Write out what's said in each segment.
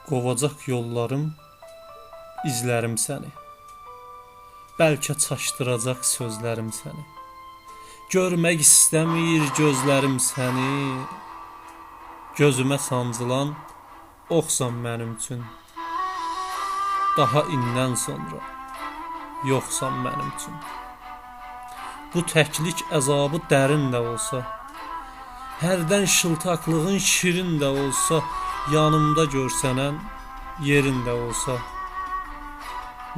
Qovacaq yollarım, izlərim səni. Bəlkə çaşdıracaq sözlərim səni. Görmək istəmir gözlərim səni. Gözümə sancılan oxsan mənim üçün. Daha indən sonra yoxsan mənim üçün. Bu təklik əzabı dərin də olsa, hərdən şıltaqlığın şirin də olsa, yanımda görsənən yerin də olsa,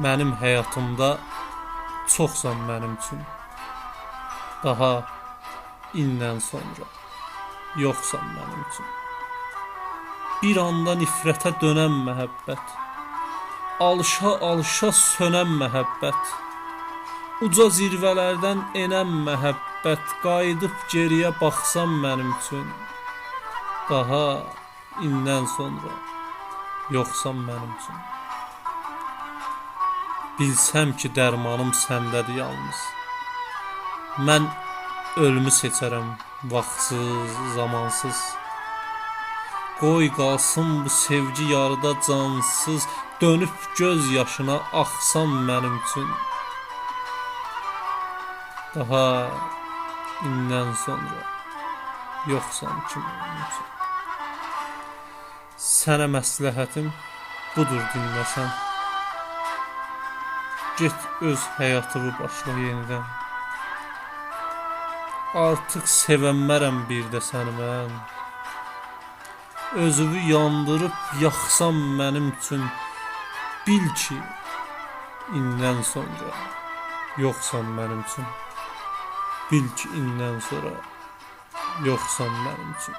mənim həyatımda çoxsan mənim üçün. Daha indən sonra yoxsan mənim üçün. Bir anda nifrətə dönən məhəbbət, alışa-alışa sönən məhəbbət, uca zirvələrdən enən məhəbbət, qayıdıb geriyə baxsan mənim üçün. Daha indən sonra yoxsan mənim üçün. Bilsəm ki, dərmanım səndədir yalnız. Mən ölümü seçərəm vaxtsız, zamansız. Qoy qalsın bu sevgi yarıda cansız, dönüb göz yaşına axsan mənim üçün. Daha indən sonra yoxsan ki mənim üçün. Sənə məsləhətim budur, dinləsən. Get öz həyatını başla yenidən. Artıq sevənmərəm bir də səni mən. Özümü yandırıb yaxsan mənim üçün. Bil ki, indən sonra yoxsan mənim üçün. Bil ki, indən sonra yoxsan mənim üçün.